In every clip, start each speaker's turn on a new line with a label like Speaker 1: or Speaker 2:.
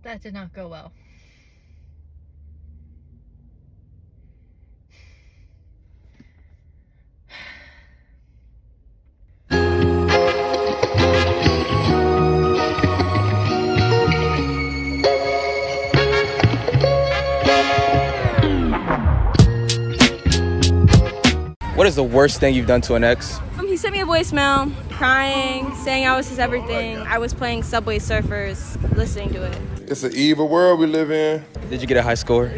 Speaker 1: That did not go well.
Speaker 2: What is the worst thing you've done to an ex?
Speaker 3: He sent me a voicemail, crying, saying I was his everything. I was playing Subway Surfers, listening to it.
Speaker 4: It's an evil world we live in.
Speaker 2: Did you get a high score?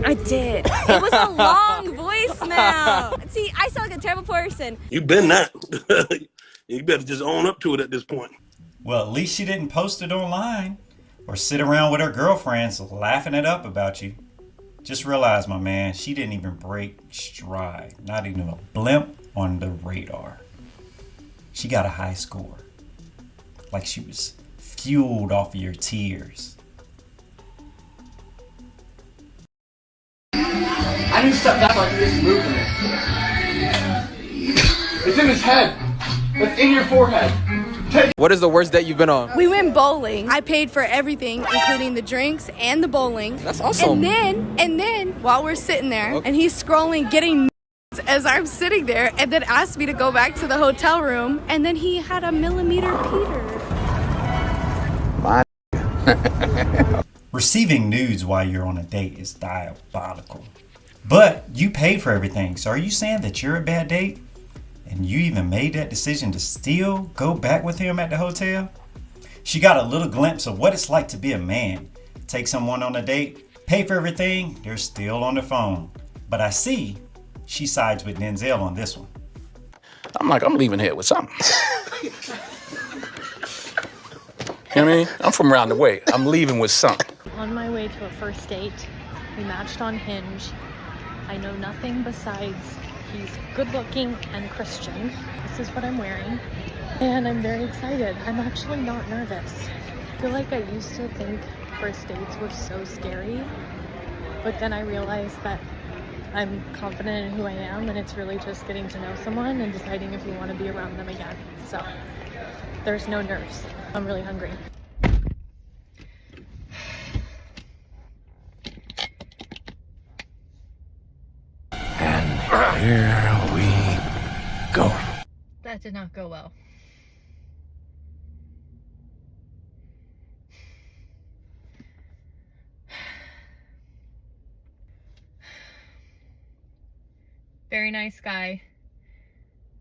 Speaker 3: I did. It was a long voicemail. See, I sound like a terrible person.
Speaker 5: You've been that. You better just own up to it at this point.
Speaker 6: Well, at least she didn't post it online or sit around with her girlfriends laughing it up about you. Just realize, my man, she didn't even break stride. Not even a blimp on the radar. She got a high score. Like she was fueled off of your tears.
Speaker 7: I didn't step back like this movement. It's in his head. It's in your forehead.
Speaker 2: What is the worst date you've been on?
Speaker 8: We went bowling. I paid for everything, including the drinks and the bowling.
Speaker 2: That's awesome.
Speaker 8: And then, while we're sitting there, and he's scrolling, getting as I'm sitting there, and then asked me to go back to the hotel room, and then he had a millimeter Peter.
Speaker 6: Receiving nudes while you're on a date is diabolical. But you paid for everything, so are you saying that you're a bad date? And you even made that decision to still go back with him at the hotel? She got a little glimpse of what it's like to be a man. Take someone on a date, pay for everything, they're still on the phone. But I see she sides with Denzel on this one.
Speaker 9: I'm leaving here with something. You know what I mean? I'm from around the way. I'm leaving with something.
Speaker 1: On my way to a first date, we matched on Hinge. I know nothing besides he's good looking and Christian. This is what I'm wearing. And I'm very excited. I'm actually not nervous. I feel like I used to think first dates were so scary, but then I realized that I'm confident in who I am, and it's really just getting to know someone and deciding if you want to be around them again. So there's no nerves. I'm really hungry.
Speaker 9: And here we go.
Speaker 1: That did not go well. Very nice guy.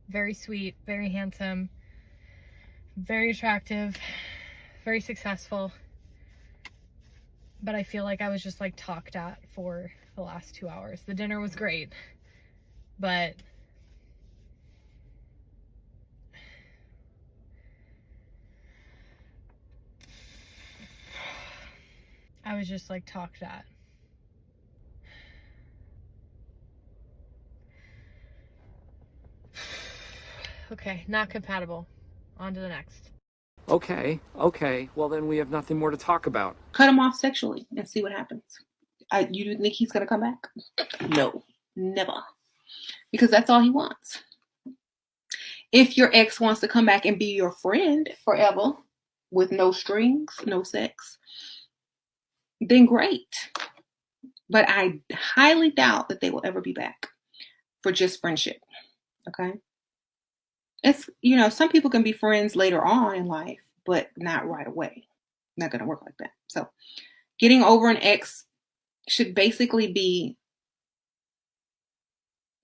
Speaker 1: Very sweet, very handsome, very attractive, very successful. But I feel like I was just like talked at for the last 2 hours. The dinner was great, but I was just like talked at. Okay, not compatible. On to the next.
Speaker 9: Okay. Well, then we have nothing more to talk about.
Speaker 10: Cut him off sexually and see what happens. You do think he's going to come back? No, never. Because that's all he wants. If your ex wants to come back and be your friend forever with no strings, no sex, then great. But I highly doubt that they will ever be back for just friendship. Okay? It's, some people can be friends later on in life, but not right away. Not going to work like that. So getting over an ex should basically be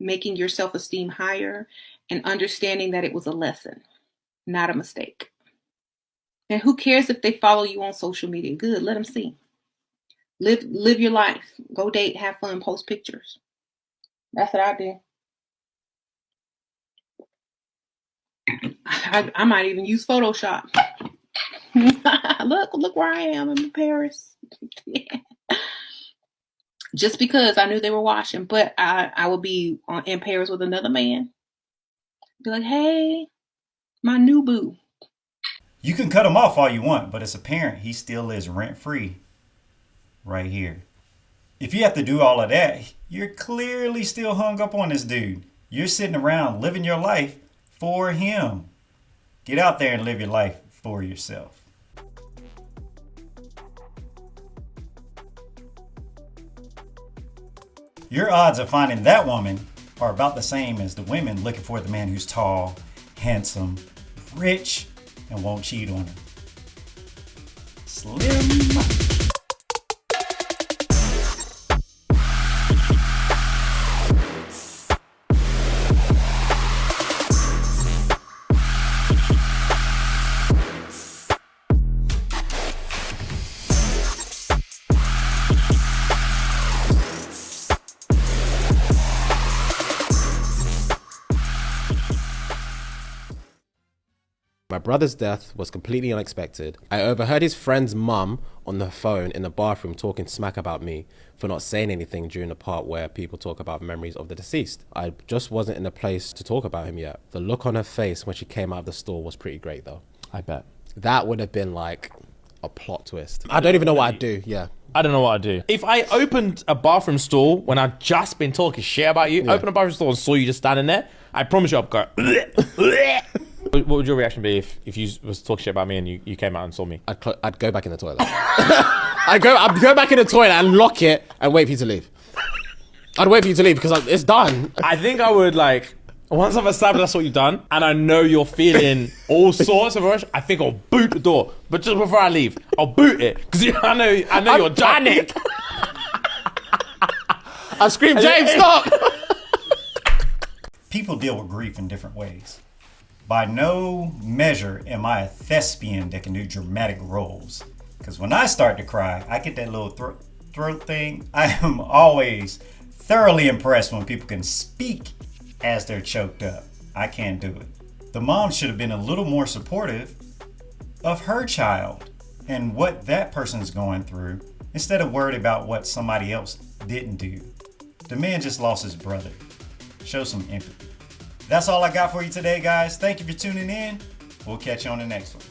Speaker 10: making your self-esteem higher and understanding that it was a lesson, not a mistake. And who cares if they follow you on social media? Good, let them see. Live your life. Go date, have fun, post pictures. That's what I did. I might even use Photoshop. Look where I am in Paris. Yeah. Just because I knew they were watching, but I would be in Paris with another man. Be like, hey, my new boo.
Speaker 6: You can cut him off all you want, but it's apparent he still is rent-free right here. If you have to do all of that, you're clearly still hung up on this dude. You're sitting around living your life for him. Get out there and live your life for yourself. Your odds of finding that woman are about the same as the women looking for the man who's tall, handsome, rich, and won't cheat on her. Slim.
Speaker 11: My brother's death was completely unexpected. I overheard his friend's mum on the phone in the bathroom talking smack about me for not saying anything during the part where people talk about memories of the deceased. I just wasn't in a place to talk about him yet. The look on her face when she came out of the store was pretty great though.
Speaker 12: I bet.
Speaker 11: That would have been like a plot twist. I don't even know what I'd do, yeah.
Speaker 12: I don't know what I'd do. If I opened a bathroom stall when I'd just been talking shit about you, opened a bathroom stall and saw you just standing there, I promise you I'd go, What would your reaction be if you was talking shit about me and you came out and saw me?
Speaker 11: I'd go back in the toilet. I'd go back in the toilet and lock it and wait for you to leave. I'd wait for you to leave because it's done.
Speaker 12: I think I would once I've established that's what you've done and I know you're feeling all sorts of rush, I think I'll boot the door. But just before I leave, I'll boot it because I know you're panicked.
Speaker 11: I scream, James, stop!
Speaker 6: People deal with grief in different ways. By no measure am I a thespian that can do dramatic roles. Because when I start to cry, I get that little throat thing. I am always thoroughly impressed when people can speak as they're choked up. I can't do it. The mom should have been a little more supportive of her child and what that person's going through instead of worried about what somebody else didn't do. The man just lost his brother. Show some empathy. That's all I got for you today, guys. Thank you for tuning in. We'll catch you on the next one.